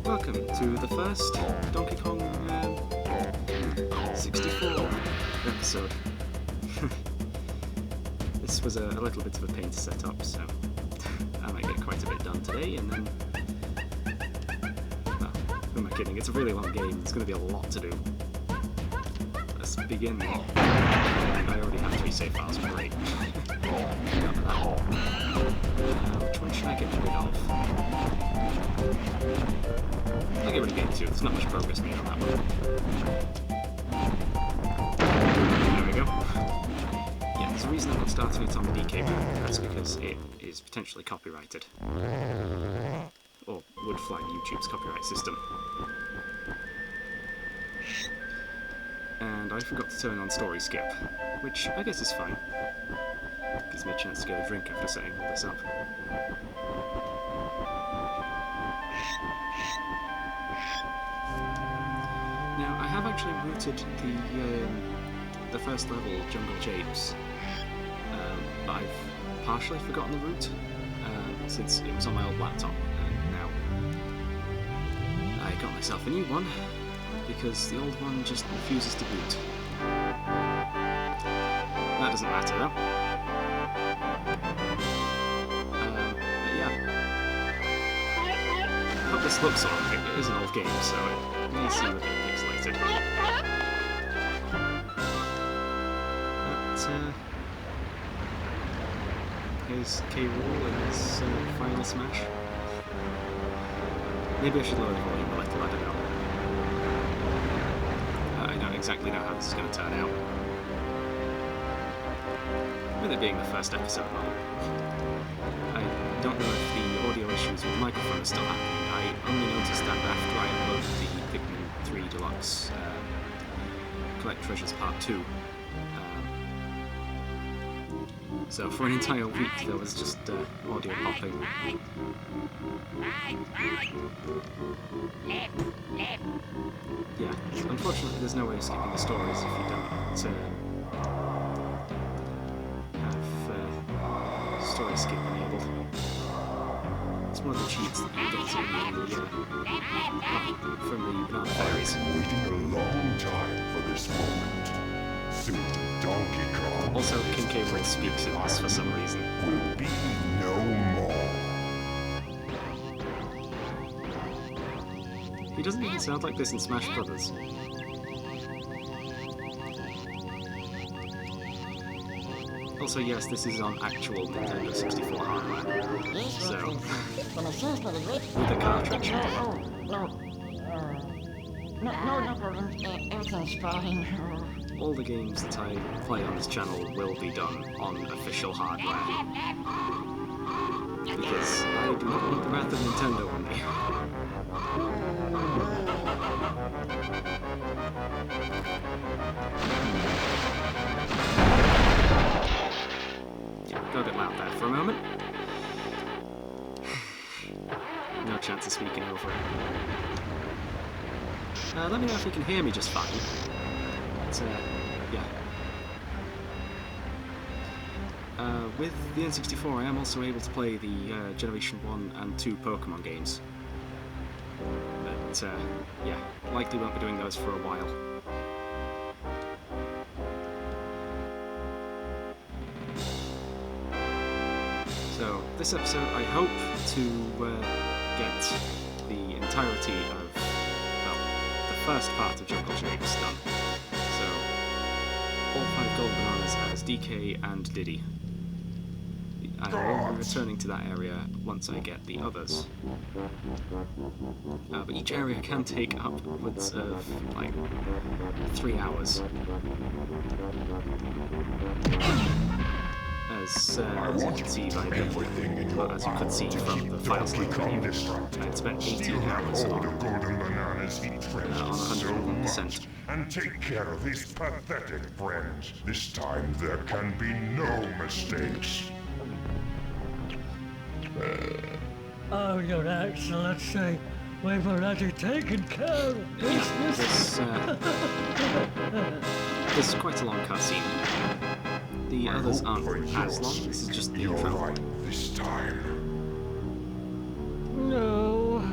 Welcome to the first Donkey Kong 64 episode. This was a little bit of a pain to set up, so I might get quite a bit done today, and then... well, who am I kidding? It's a really long game, there's going to be a lot to do. Let's begin. I already have 3 save files, great. Which one should I get rid of? I'll get rid of game 2, there's not much progress made on that one. There we go. Yeah, there's a reason I'm not starting it on the DK version, that's because it is potentially copyrighted. Or would flag YouTube's copyright system. And I forgot to turn on story skip, which I guess is fine. Gives me a chance to get a drink after setting all this up. Now, I have actually routed the first level, Jungle Japes, but I've partially forgotten the route, since it was on my old laptop, and now I got myself a new one, because the old one just refuses to boot. That doesn't matter though. But yeah. I hope this looks alright. It is an old game, so it may seem a bit pixelated. But here's K. Rool in his final smash. Maybe I should lower the volume a little, I don't know. I don't exactly know how this is going to turn out. With it being the first episode, I don't know if the audio issues with the microphone are still happening. I only noticed that after I uploaded the Pikmin 3 Deluxe Collect Treasures Part 2. So for an entire week there was just audio popping. Yeah, unfortunately there's no way of skipping the stories if you don't have story skip enabled. It's one of the cheats that you get from the Banana Fairies. I've been waiting a long time for this moment. Soon Donkey Kong, also, King K. Rool speaks in this for some reason. will be no more. He doesn't even sound like this in Smash Brothers. Also, yes, this is on actual Nintendo 64 hardware. So, with a cartridge. No problem. Everything's fine. All the games that I play on this channel will be done on official hardware. Because I do not want the wrath of Nintendo on me. Yeah, got a bit loud there for a moment. No chance of speaking over it. Let me know if you can hear me just fine. But, yeah. With the N64, I am also able to play the Generation 1 and 2 Pokemon games. But, yeah, likely won't be doing those for a while. So, this episode, I hope to get the entirety of, well, the first part of Jungle Japes done. So, all 5 gold bananas as DK and Diddy. I will be returning to that area once I get the others. But each area can take upwards of, like, 3 hours. As you can see by the, well, as you could see from the files I spent 18 hours on 101%. And take care of these pathetic friends. This time there can be no mistakes. Oh, Your Excellency, we've already taken care of business. This is quite a long cutscene. The others aren't as long, this is just the intro. Right this time. No,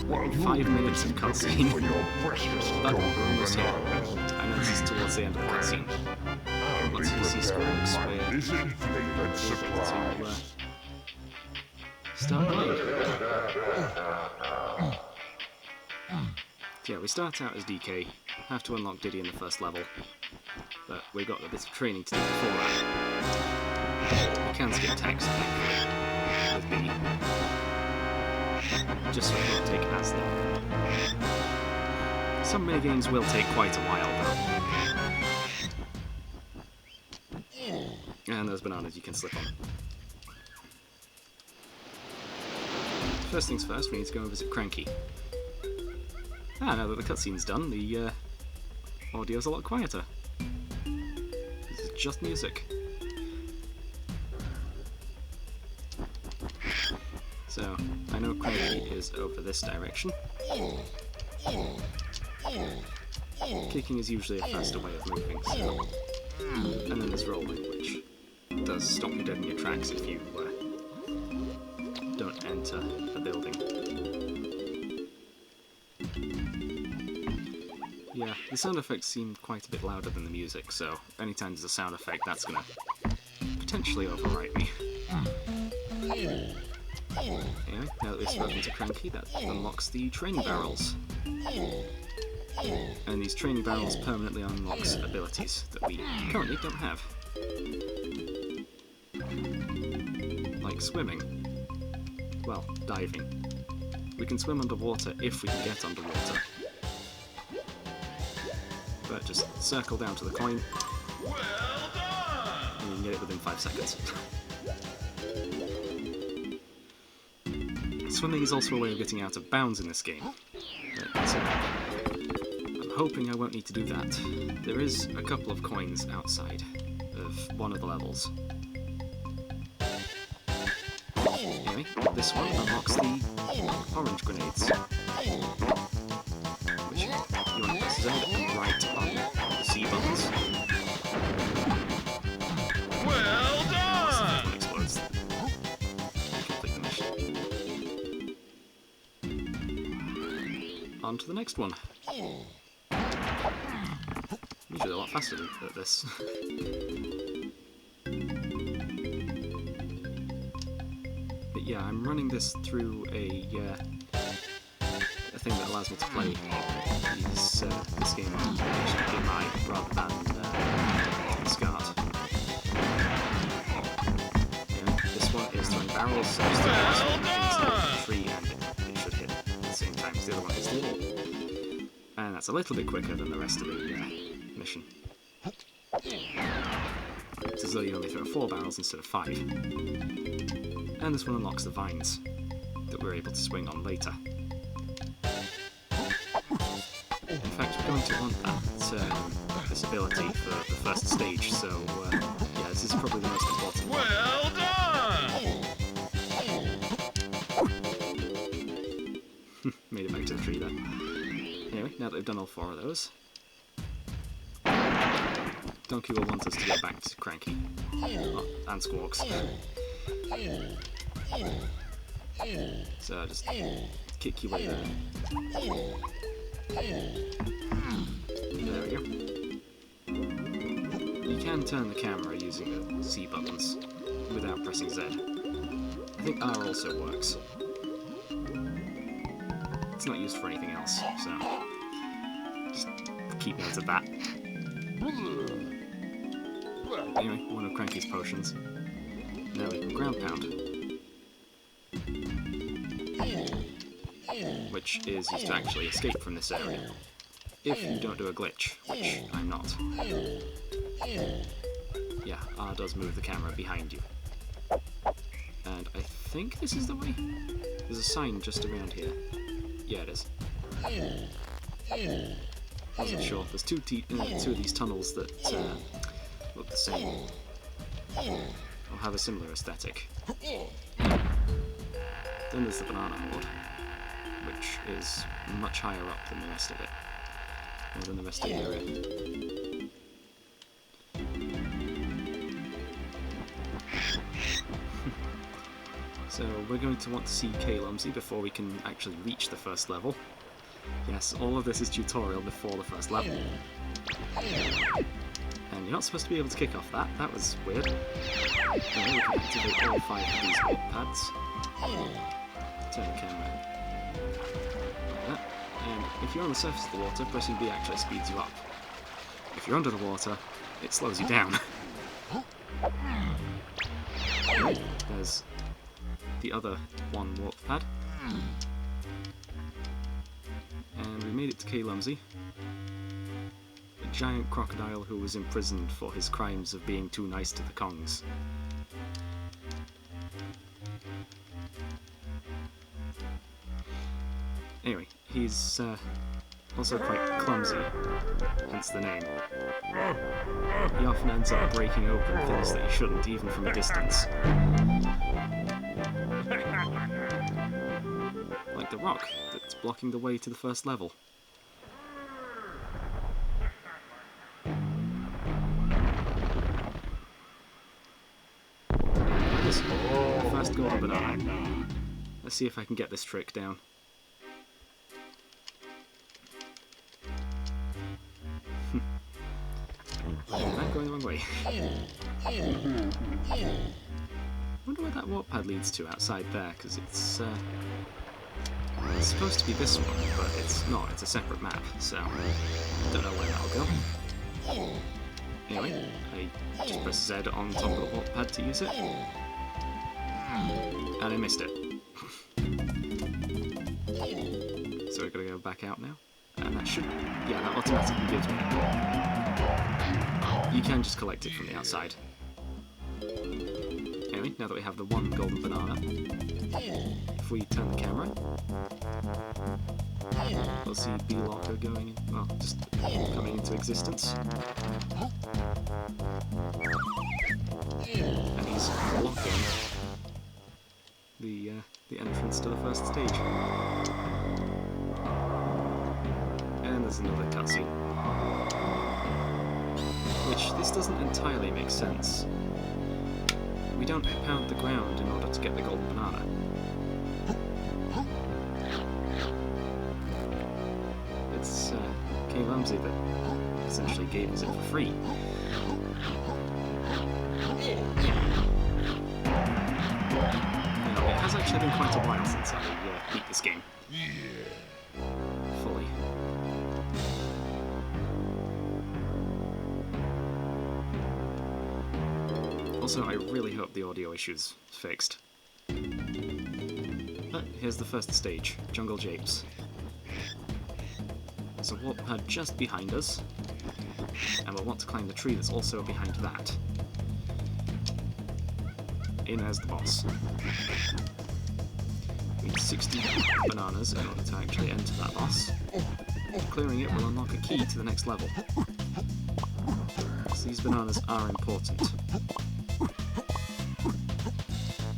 While 5 minutes of looking cutscene. for your precious But we're golden almost here. bananas, I know this is towards the end of the cutscene. I'll be Once you see preparing Squirrels, my we're lizard-flavored to surprise. start playing. Yeah, we start out as DK, have to unlock Diddy in the first level, but we've got a bit of training to do before that. We can skip text, thankfully, with B, just so it won't take as long. Some minigames will take quite a while, though. And those bananas you can slip on. First things first, we need to go and visit Cranky. Now that the cutscene's done, the audio's a lot quieter. This is just music. So, I know Cranky is over this direction. Kicking is usually a faster way of moving, so... And then there's rolling, which does stop you dead in your tracks if you don't enter a building. Yeah, the sound effects seem quite a bit louder than the music, so anytime there's a sound effect, that's gonna potentially overwrite me. Anyway, now that we've spoken to Cranky, that unlocks the training barrels. And these training barrels permanently unlocks abilities that we currently don't have. Like swimming. Well, diving. We can swim underwater if we can get underwater. But just circle down to the coin, and you can get it within 5 seconds. Swimming is also a way of getting out of bounds in this game. But, I'm hoping I won't need to do that. There is a couple of coins outside of one of the levels. Anyway, this one unlocks the orange grenades. Which you want to press Z and right on the C buttons. Well done! So that one explodes. Complete the mission. On to the next one. Usually a lot faster at this. But yeah, I'm running this through a thing that allows me to play this game on HDMI rather than SCART. Yeah, this one is throwing barrels, so it's throwing things like a tree and it should hit at the same time as the other one hits the wall. And that's a little bit quicker than the rest of the mission. It's as though you only throw 4 barrels instead of 5. And this one unlocks the vines that we're able to swing on later. In fact, we're going to want that this ability for the first stage, so yeah, this is probably the most important one. Well done! Made it back to the tree there. Anyway, now that we've done all 4 of those, Donkey will want us to go back to Cranky. Oh, and Squawks. So I'll just kick you way there. There we go. You can turn the camera using the C buttons without pressing Z. I think R also works. It's not used for anything else, so just keep note of that. Anyway, one of Cranky's potions. Now we can ground pound, which is used to actually escape from this area, if you don't do a glitch, which I'm not. Yeah, R does move the camera behind you. And I think this is the way? There's a sign just around here. Yeah, it is. Wasn't sure. There's two of these tunnels that look the same, or have a similar aesthetic. Then there's the banana horde, which is much higher up than the rest of it, or than the rest of the area. So we're going to want to see K-Lumsy before we can actually reach the first level. Yes, all of this is tutorial before the first level. And you're not supposed to be able to kick off that. That was weird. Now we can activate all 5 of these warp pads. Turn the camera like that. And if you're on the surface of the water, pressing B actually speeds you up. If you're under the water, it slows you down. There's the other one warp pad. And we made it to K-Lumsy, a giant crocodile who was imprisoned for his crimes of being too nice to the Kongs. Anyway, he's also quite clumsy, hence the name. He often ends up breaking open things that he shouldn't, even from a distance. Like the rock that's blocking the way to the first level. This first golden banana. Let's see if I can get this trick down. I'm going the wrong way. I wonder where that warp pad leads to outside there, because it's supposed to be this one, but it's not. It's a separate map, so I don't know where that'll go. Anyway, I just press Z on top of the warp pad to use it, and I missed it. So we're gonna go back out now, and that should, yeah, that automatically gives me. You can just collect it from the outside. Anyway, now that we have the one golden banana, if we turn the camera, we'll see B-Locker going, well, just coming into existence. And he's blocking the entrance to the first stage. And there's another cutscene. Which, this doesn't entirely make sense. We don't pound the ground in order to get the golden banana. It's K-Lumsy that essentially gave us it for free. Now, it has actually been quite a while since I beat this game. Fully. Also, I really hope the audio issue's fixed. But here's the first stage, Jungle Japes. There's a warp pad just behind us, and we'll want to climb the tree that's also behind that. In as the boss. We need 60 bananas in order to actually enter that boss. Clearing it will unlock a key to the next level. So these bananas are important.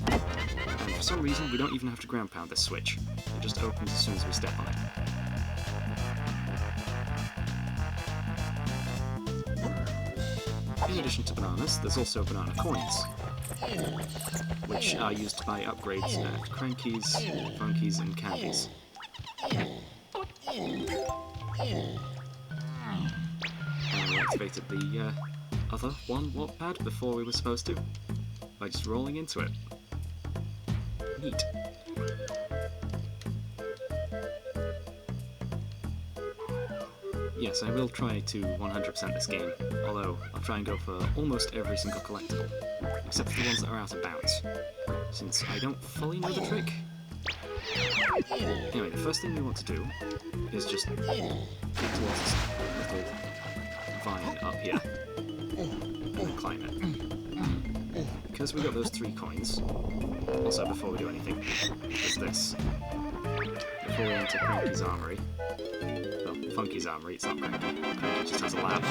And for some reason, we don't even have to ground pound this switch. It just opens as soon as we step on it. In addition to bananas, there's also banana coins, which are used to buy upgrades at Crankies, Funkies, and Candies. And we activated the other one warp pad before we were supposed to, by just rolling into it. Neat. Yes, I will try to 100% this game, although I'll try and go for almost every single collectible, except for the ones that are out of bounds, since I don't fully know the trick. Anyway, the first thing we want to do is just get towards this little vine up here, and climb it. Because we got those 3 coins, also before we do anything, there's this. Before we enter Cranky's armory, well, Funky's armory, it's not Cranky. Cranky just has a lab.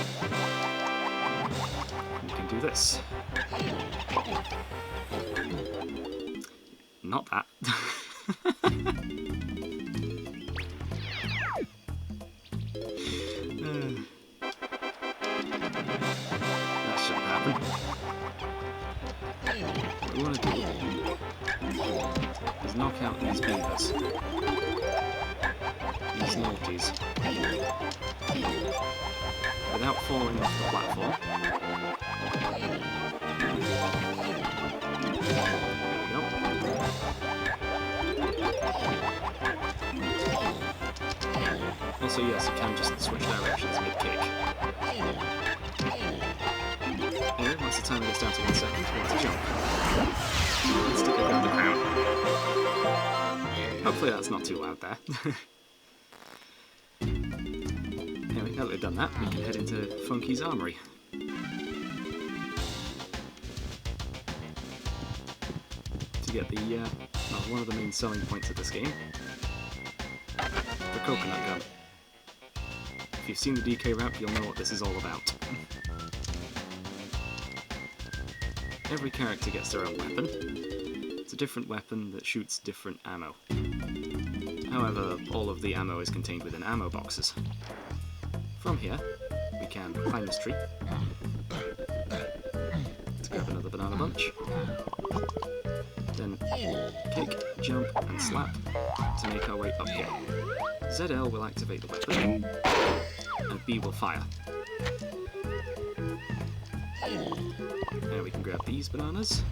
You can do this. Not that. That shouldn't happen. What we want to do these naughties without falling off the platform. Also, yes, you can just switch directions mid-kick. Anyway, once the timer gets down to 1 second, we want to jump. Let's stick it down the ground. Hopefully that's not too loud there. Anyway, now that we've done that, we can head into Funky's armory. To get the, well, one of the main selling points of this game. The coconut gun. If you've seen the DK route, you'll know what this is all about. Every character gets their own weapon. It's a different weapon that shoots different ammo. However, all of the ammo is contained within ammo boxes. From here, we can climb this tree to grab another banana bunch. Then kick, jump, and slap to make our way up here. ZL will activate the weapon, and B will fire. Now we can grab these bananas,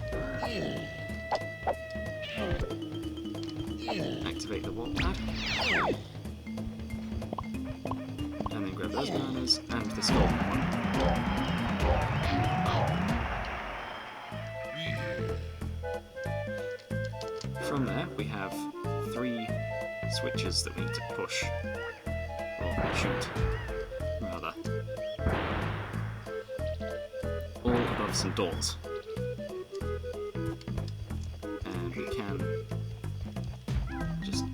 activate the wall pad, and then grab those bananas and this golden one. From there, we have 3 switches that we need to push, or shoot, rather, all above some doors. And we can just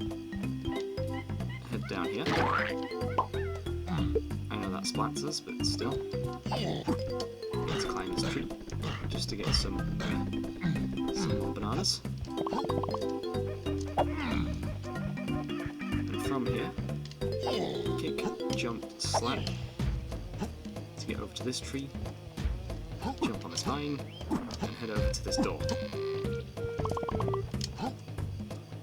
head down here. I know that splats us, but still. Let's climb this tree, just to get some more bananas. From here, kick, jump, slap to get over to this tree, jump on this vine, and head over to this door.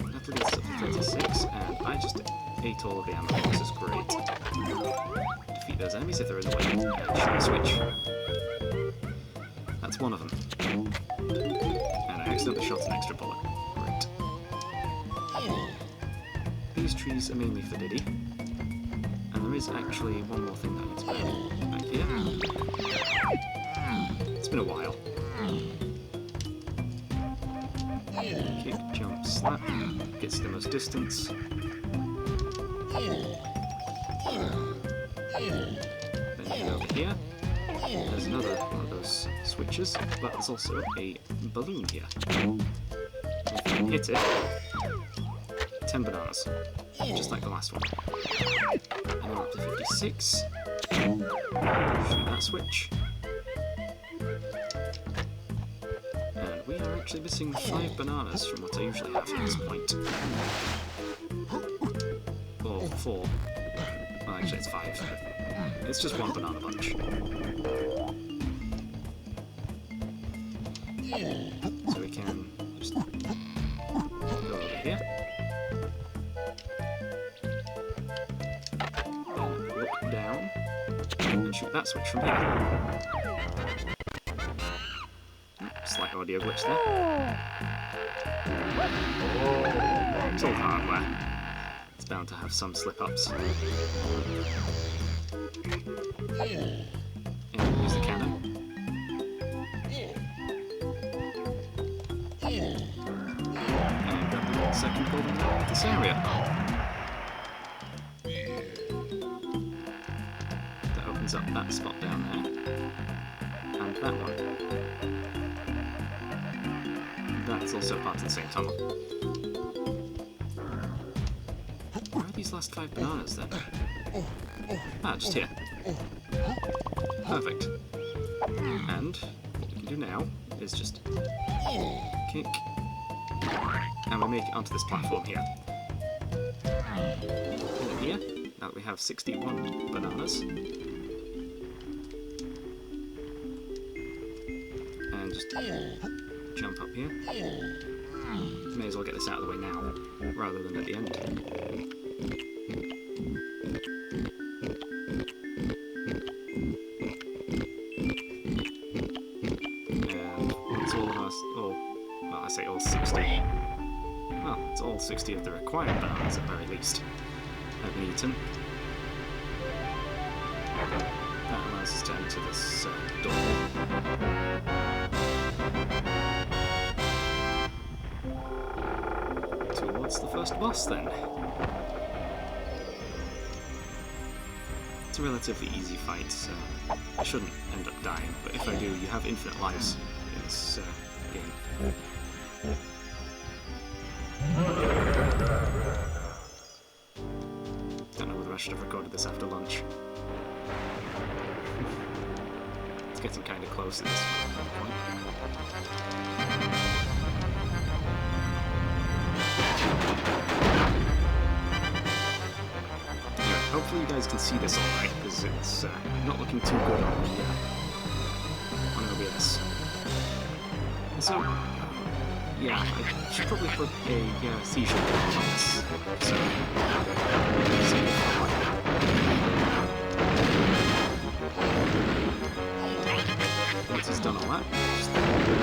That gets up to 36, and I just ate all of the ammo boxes, great. Defeat those enemies if they're in the way, and shoot the switch. That's one of them. And I accidentally shot an extra bullet. Great. These trees are mainly for Diddy, and there is actually one more thing that I need to grab back here. It's been a while. Kick, jump, slap, gets the most distance. Then you go over here. There's another one of those switches, but there's also a balloon here. If you can hit it, 10 bananas, just like the last one. And we're up to 56. Shoot that switch. And we are actually missing 5 bananas from what I usually have at this point. Or 4. Well, actually it's 5. It's just 1 banana bunch. So we can just go over here. Look down and shoot that switch from here. Slight audio glitch there. It's all hardware. It's bound to have some slip-ups. And use the cannon. And grab the second golden ball of this area. Up that spot down there, and that one. That's also part of the same tunnel. Where are these last 5 bananas then? Ah, just here. Perfect. And what we can do now is just kick, and we make it onto this platform here. And here, now that we have 61 bananas, just jump up here. May as well get this out of the way now, rather than at the end. all 60 of the required bananas at very least have been eaten. That allows us to enter this door. Towards the first boss then. It's a relatively easy fight, so I shouldn't end up dying, but if I do, you have infinite lives in this game. Don't know whether I should have recorded this after lunch. It's getting kind of close at this point. Hopefully you guys can see this alright, because it's not looking too good on OBS. And so, yeah, I should probably put a Seizure on this. So, once he's done all that, just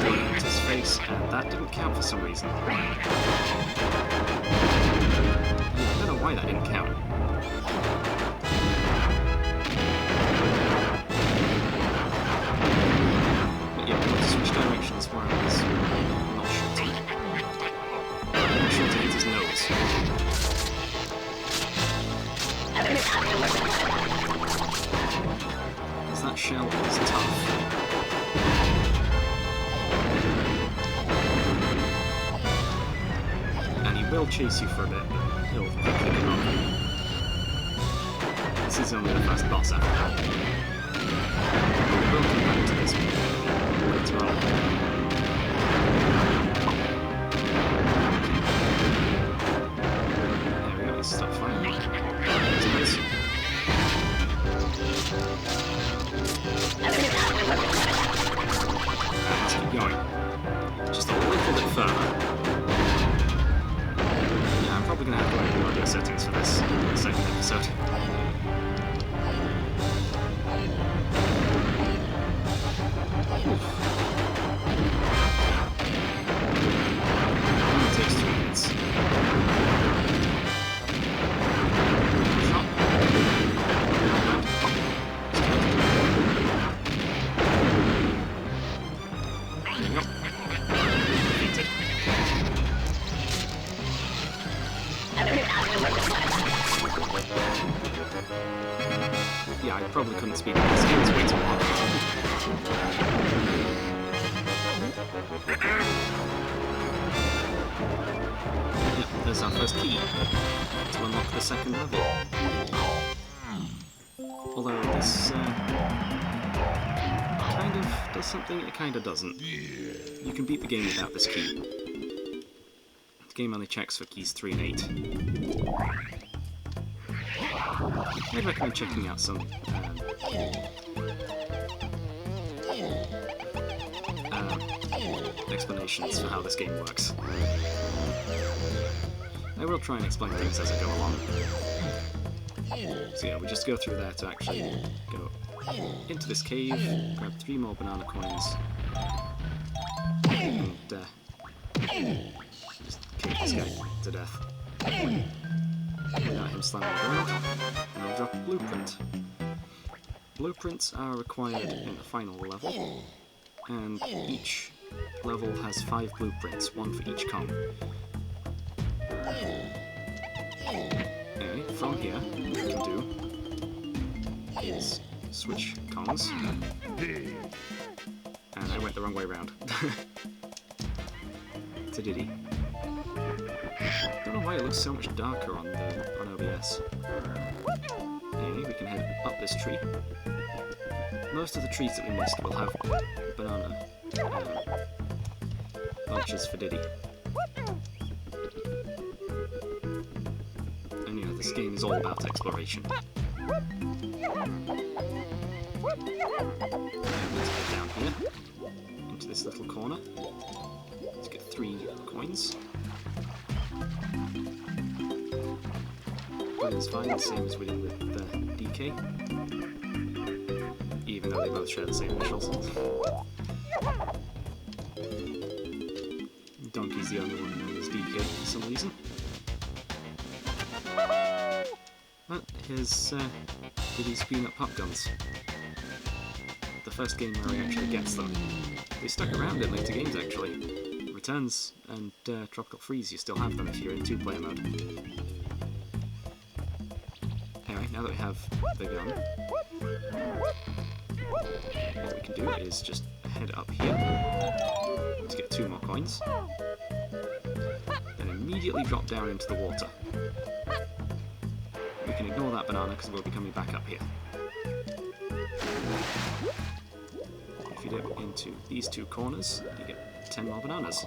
delete his face, and that didn't count for some reason. Yeah, I don't know why that didn't count. Directions where I was not shooting. I'm shooting at his nose. Because that shell is tough. And he will chase you for a bit, but he'll quickly give up. This is only the first boss after that. We will come back to this later on. There we go, let's stop firing. Let's keep going. Just a little bit further. Yeah, I'm probably going to have to edit the audio settings for this in the second episode. Only takes 2 minutes. There you go. Defeated. Yeah, I probably couldn't speed up this game, it's way too long. Yep, there's our first key to unlock the second level. Although this kind of does something, it kind of doesn't. You can beat the game without this key. The game only checks for keys 3 and 8. I'd recommend checking out some explanations for how this game works. I will try and explain things as I go along. So yeah, we just go through there to actually go into this cave, grab 3 more banana coins, and just kill this guy to death. Without him slamming around, and I'll drop a blueprint. Blueprints are required in the final level, and each level has 5 blueprints, 1 for each cone. Anyway, from here, what we can do is switch cones. And I went the wrong way around. To Diddy. Don't know why it looks so much darker on OBS. Anyway, we can head up this tree. Most of the trees that we missed will have banana bunches for Diddy. And yeah, this game is all about exploration. Let's get down here, into this little corner. Let's get 3 coins. But it's fine, the same as we did with DK. Even though they both share the same initials. Donkey's the only one known as DK for some reason. But here's Diddy's peanut pop guns. The first game where he actually gets them. They stuck around in later games actually. Returns and Tropical Freeze, you still have them if you're in 2-player mode. Anyway, now that we have the gun, what we can do is just head up here to get 2 more coins, then immediately drop down into the water. We can ignore that banana because we'll be coming back up here. If you dip into these 2 corners, you get 10 more bananas.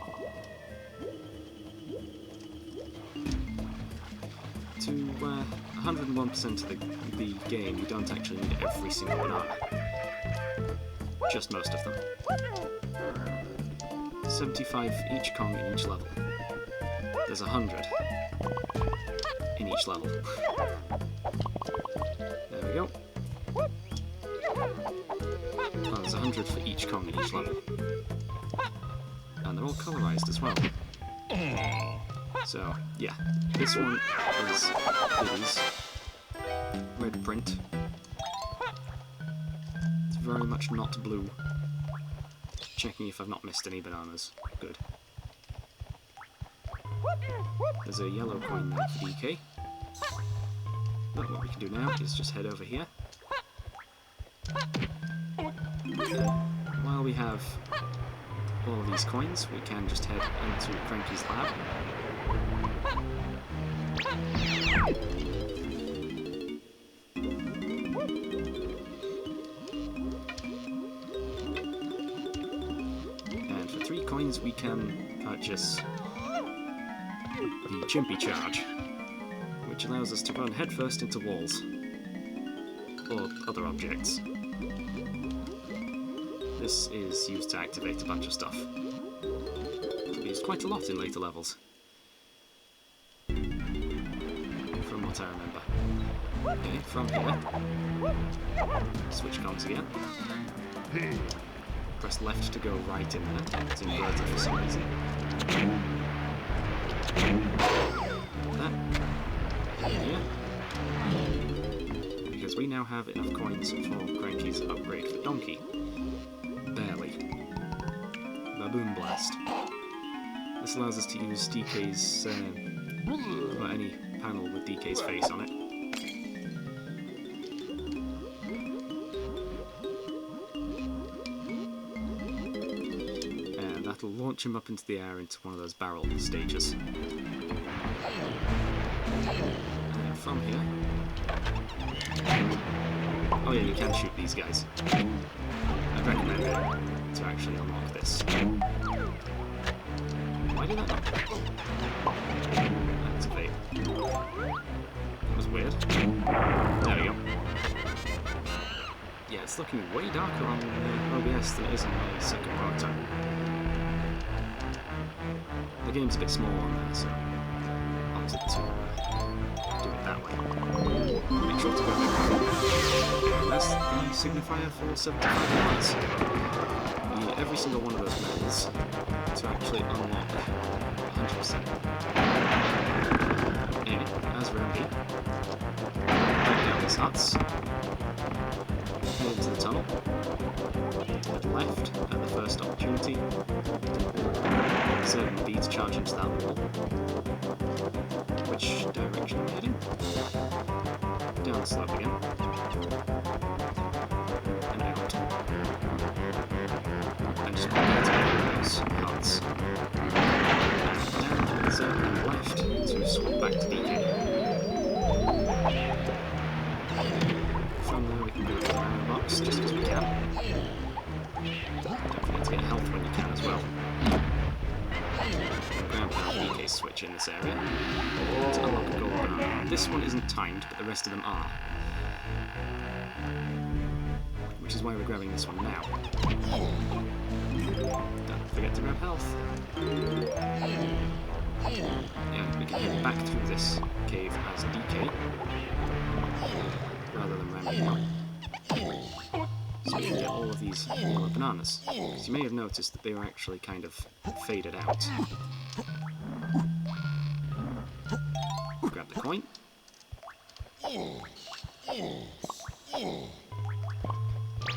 To 101% of the game, you don't actually need every single banana. Just most of them. 75 each Kong in each level. There's 100 in each level. There we go. Oh, there's 100 for each Kong in each level. And they're all colorized as well. So, yeah, this one is Diddy's red print. It's very much not blue. Checking if I've not missed any bananas. Good. There's a yellow coin there for DK. But what we can do now is just head over here. While we have all of these coins, we can just head into Cranky's lab. And for 3 coins we can purchase the Chimpy Charge, which allows us to run headfirst into walls or other objects. This is used to activate a bunch of stuff. It'll be used quite a lot in later levels, from what I remember. Okay, from here, switch comms again. Press left to go right in there. It's inverted for some reason. That. Here. Because we now have enough coins for Cranky's upgrade for Donkey. Barely. Baboon Blast. This allows us to use DK's, or any panel with DK's face on it. And that'll launch him up into the air into one of those barrel stages. And from here... Oh yeah, you can shoot these guys. I'd recommend it to actually unlock this. Why did that not activate? That was weird. There we go. Yeah, it's looking way darker on OBS than it is on my second prototype. The game's a bit small on there, so I'll opted to do it that way. Make sure to go there. That's the signifier for 75 points. You need every single one of those medals to actually unlock 100%. And as we're here, break down these huts, head into the tunnel, head left at the first opportunity, inserting the bead to charge into that wall. Which direction are we heading? Down the slope again. And out. And just walk into those huts. And insert and left to swap back to DK. From there we can go to the ammo box just because we can. Don't forget to get health when you can as well. Ground pound DK switch in this area to unlock a gold banana. This one isn't timed, but the rest of them are. Which is why we're grabbing this one now. Don't forget to grab health. Yeah, we can head back through this cave as DK, rather than ramming up. So we can get all of these yellow bananas. So you may have noticed that they were actually kind of faded out. Grab the coin.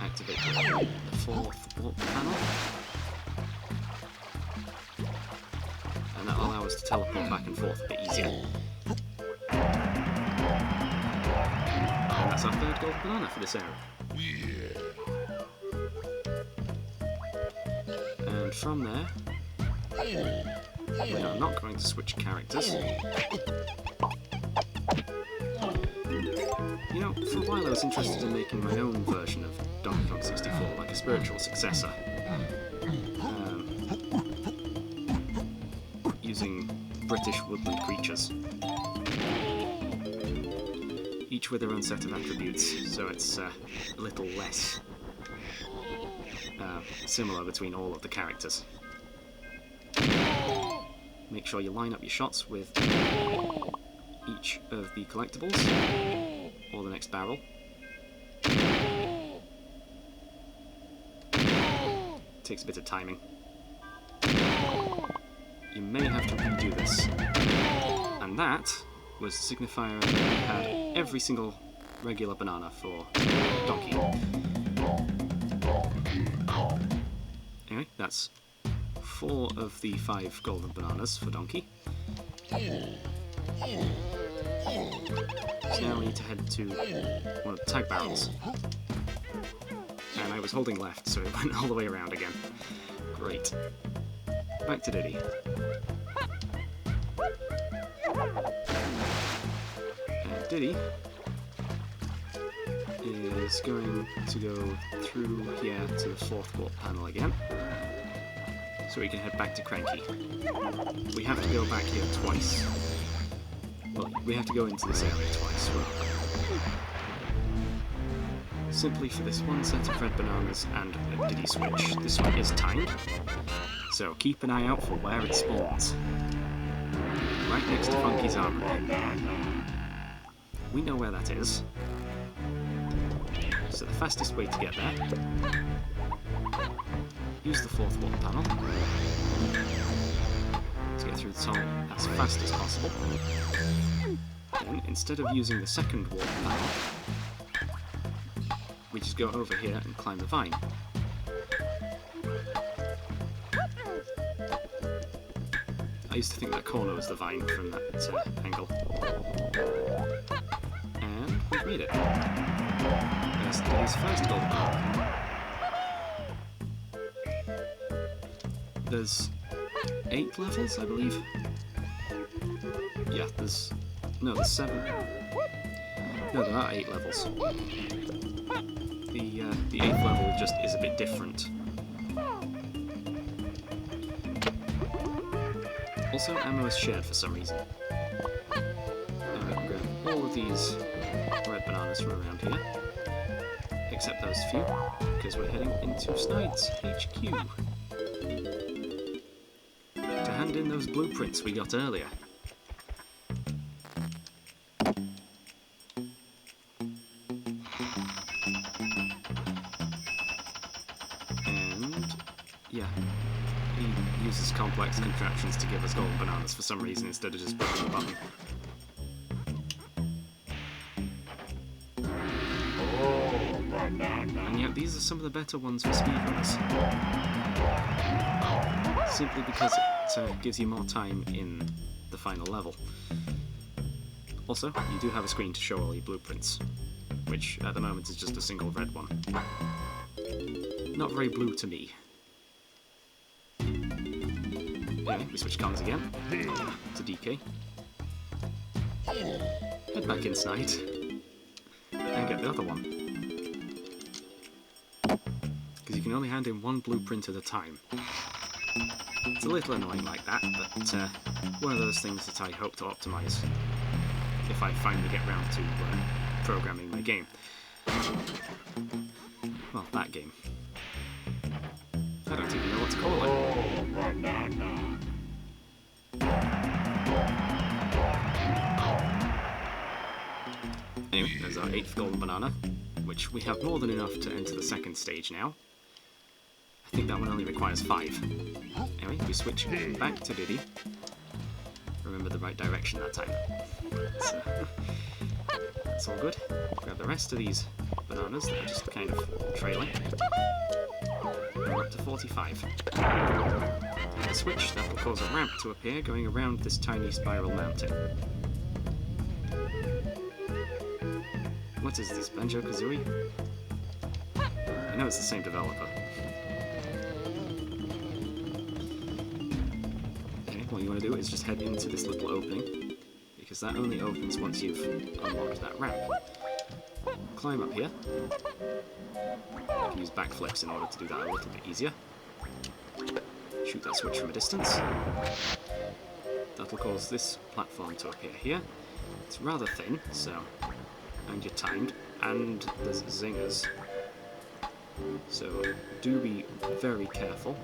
Activate the fourth warp panel. And that'll allow us to teleport back and forth a bit easier. And that's our third golden banana for this area. And from there, we are not going to switch characters. You know, for a while I was interested in making my own version of Donkey Kong 64, like a spiritual successor. Using British woodland creatures. Each with their own set of attributes, so it's a little less similar between all of the characters. Make sure you line up your shots with each of the collectibles, or the next barrel. Takes a bit of timing. You may have to redo this. And that was the signifier that we had every single regular banana for Donkey. Anyway, that's 4 of the 5 golden bananas for Donkey. So now we need to head to one of the tag barrels. And I was holding left, so it went all the way around again. Great. Back to Diddy. And Diddy is going to go through here to the 4th warp panel again, so we can head back to Cranky. We have to go back here twice. Well, we have to go into this area twice, rather. Simply for this one set of red bananas and a Diddy switch. This one is timed, so keep an eye out for where it spawns. Right next to Funky's armory. We know where that is. So the fastest way to get there, use the 4th warp panel to get through the tunnel as fast as possible. Then, instead of using the 2nd warp panel, we just go over here and climb the vine. I used to think that corner was the vine from that angle. And we've made it. There's Diddy's first golden banana. There's 8 levels, I believe. Yeah, there's 7. No, there are 8 levels. The 8th level just is a bit different. Also, ammo is shared for some reason. And we can grab all of these red bananas from around here, except those few, because we're heading into Snide's HQ to hand in those blueprints we got earlier. And yeah, he uses complex contraptions to give us golden bananas for some reason instead of just pressing the button. And yet these are some of the better ones for speedrunners. Simply because it gives you more time in the final level. Also, you do have a screen to show all your blueprints, which at the moment is just a single red one. Not very blue to me. Anyway, we switch cons again to DK. Head back inside and get the other one. Because you can only hand in one blueprint at a time. It's a little annoying like that, but one of those things that I hope to optimise if I finally get round to programming my game. Well, that game. I don't even know what to call it. Anyway, there's our 8th golden banana, which we have more than enough to enter the 2nd stage now. I think that one only requires 5. Anyway, we switch back to Diddy. Remember the right direction that time. That's all good. Grab the rest of these bananas that are just kind of trailing. We're up to 45. The switch, that will cause a ramp to appear going around this tiny spiral mountain. What is this, Banjo-Kazooie? I know it's the same developer. Okay, what you want to do is just head into this little opening, because that only opens once you've unlocked that ramp. Climb up here. You can use backflips in order to do that a little bit easier. Shoot that switch from a distance. That'll cause this platform to appear here. It's rather thin, so... and you're timed, and there's zingers. So do be very careful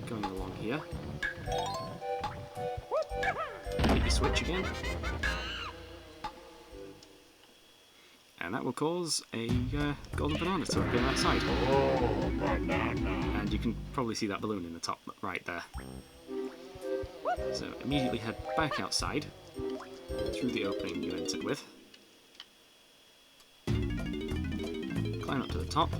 going along here. Hit your switch again. And that will cause a golden banana to appear outside. And you can probably see that balloon in the top right there. So immediately head back outside through the opening you entered with. Climb up to the top.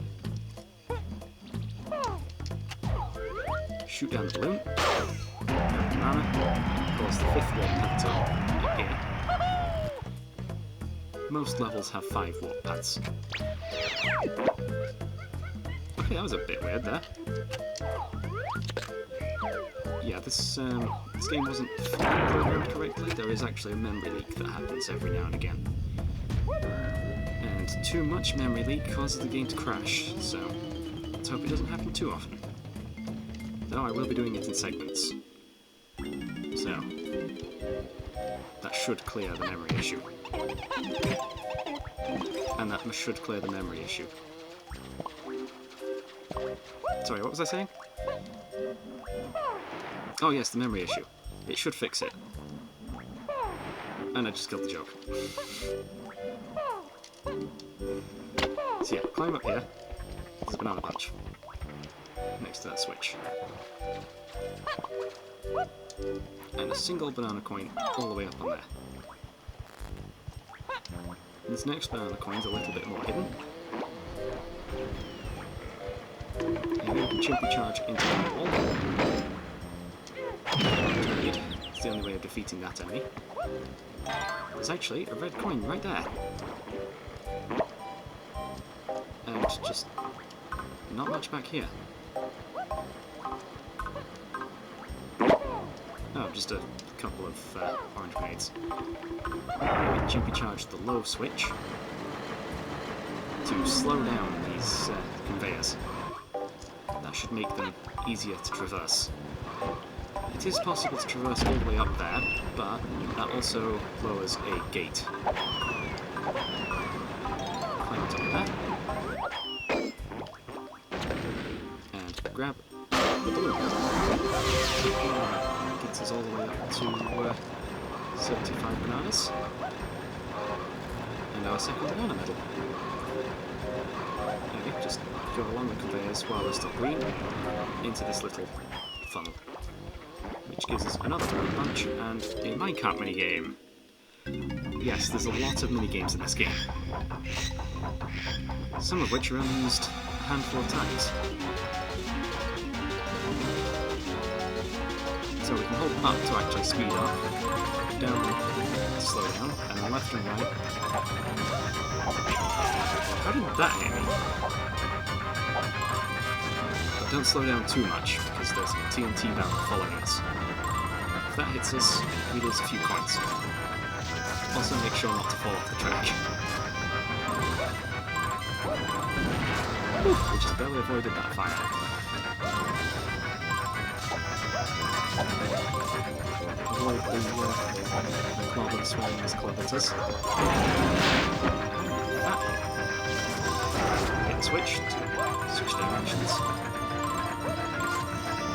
Shoot down the balloon. Banana. Cause the 5th warp pad to appear. Most levels have 5 warp pads. Okay, that was a bit weird there. Yeah, this game wasn't programmed correctly. There is actually a memory leak that happens every now and again. And too much memory leak causes the game to crash, so let's hope it doesn't happen too often. Though I will be doing it in segments. So, that should clear the memory issue. And that should clear the memory issue. Sorry, what was I saying? Oh yes, the memory issue. It should fix it. And I just killed the joke. So yeah, climb up here. There's a banana bunch. Next to that switch. And a single banana coin all the way up on there. This next banana coin's a little bit more hidden. And you can chimpy charge into the wall. It's the only way of defeating that enemy. There's actually a red coin right there. And just not much back here. Oh, just a couple of orange grenades. Chimpy charge the low switch to slow down these conveyors. That should make them easier to traverse. It is possible to traverse all the way up there, but that also lowers a gate. Climb on top of that. And grab the balloon. Gets us all the way up to 75 bananas. And our second banana medal. Okay, just go along the conveyors while they're still green into this little funnel, which gives us another banana bunch and a Minecart Minigame. Yes, there's a lot of minigames in this game, some of which are only used a handful of times. So we can hold up to actually speed up, down to slow down, and then left and right. How did that hit me? But don't slow down too much, because there's a TNT barrel following us. If that hits us, we lose a few points. Also make sure not to fall off the track. Whew, we just barely avoided that fire. Avoid the clobbers swinging as clobbers. Hit the switch to switch directions.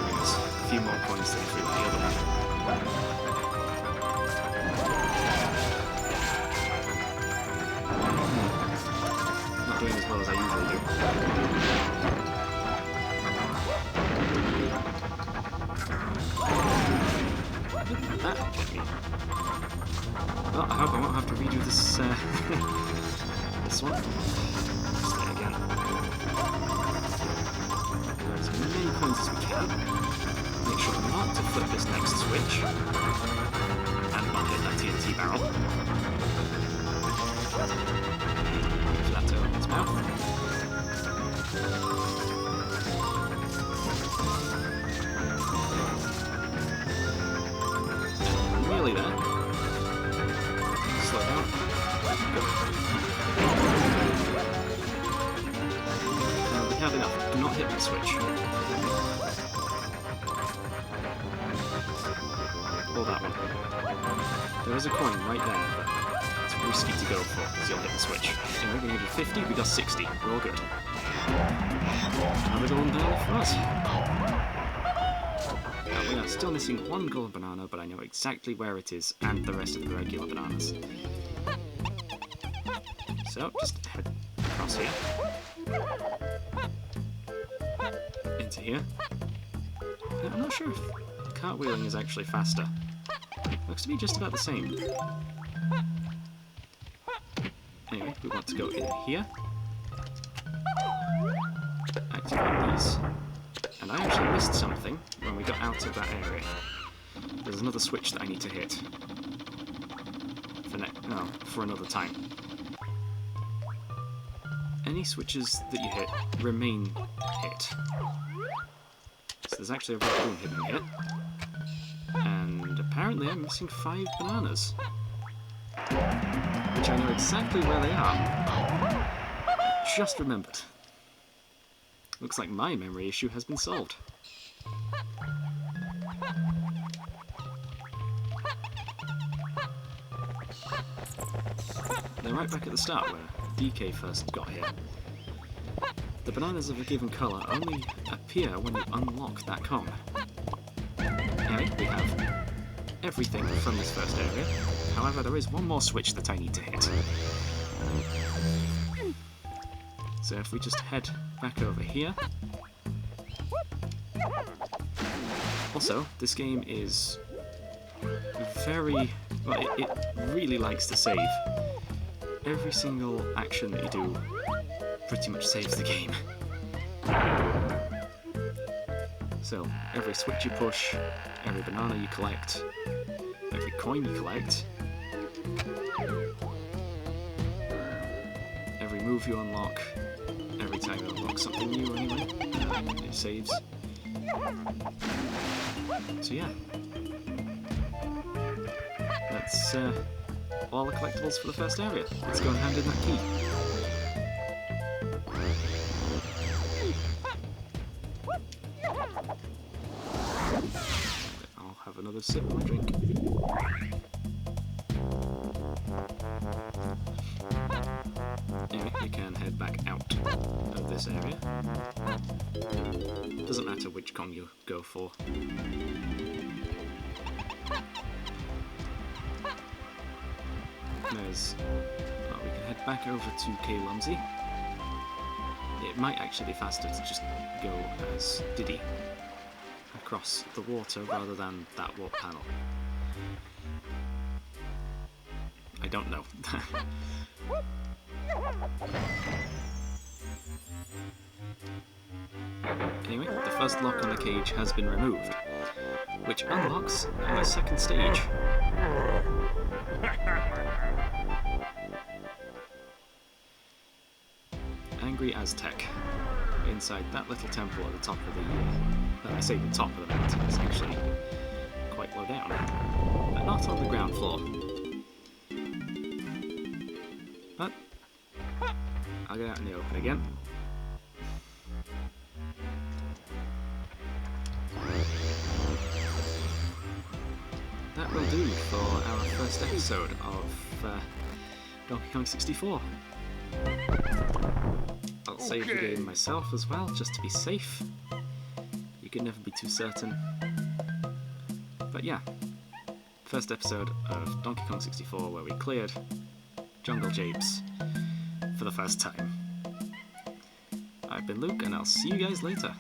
Giving us a few more coins than through the other one. Not doing as well as I usually do. That hit me. Well, I hope I won't have to redo this this one. Stay again. Grab as many coins as we can. Make sure not to flip this next switch. And not hit that TNT barrel. Wait for that to open its mouth. Nearly there. Slow down. Good. We have enough. Do not hit that switch. Or that one. There is a coin right there, but it's risky to go for because you'll hit the switch. Anyway, we needed 50, we got 60. We're all good. Another golden banana for us. Now, we are still missing one golden banana, but I know exactly where it is and the rest of the regular bananas. So, just head across here. Into here. I'm not sure if cartwheeling is actually faster. Looks to be just about the same. Anyway, we want to go in here. Activate these. And I actually missed something when we got out of that area. There's another switch that I need to hit. For another time. Any switches that you hit remain hit. So there's actually a red balloon hidden here. And apparently I'm missing 5 bananas. Which I know exactly where they are. Just remembered. Looks like my memory issue has been solved. They're right back at the start where DK first got here. The bananas of a given colour only appear when you unlock that Kong. Anyway, we have everything from this first area. However, there is one more switch that I need to hit. So if we just head back over here. Also, this game is very... well, it really likes to save. Every single action that you do pretty much saves the game. So, every switch you push, every banana you collect, every coin you collect, every move you unlock, every time you unlock something new anyway, it saves. So yeah. That's all the collectibles for the first area. Let's go and hand in that key. I'll have another sip of my drink. Anyway, you can head back out of this area. Doesn't matter which Kong you go for. There's... well, we can head back over to K. Lumsey. It might actually be faster to just go as Diddy across the water rather than that warp panel. I don't know. Anyway, the first lock on the cage has been removed, which unlocks the second stage. Angry Aztec. Inside that little temple at the top of the... I say the top of the mountain, it's actually quite low down. But not on the ground floor. But I'll get out in the open again. That will do for our first episode of Donkey Kong 64. I'll save the game myself as well, just to be safe. You can never be too certain. But yeah, first episode of Donkey Kong 64 where we cleared Jungle Japes for the first time. I've been Luke, and I'll see you guys later.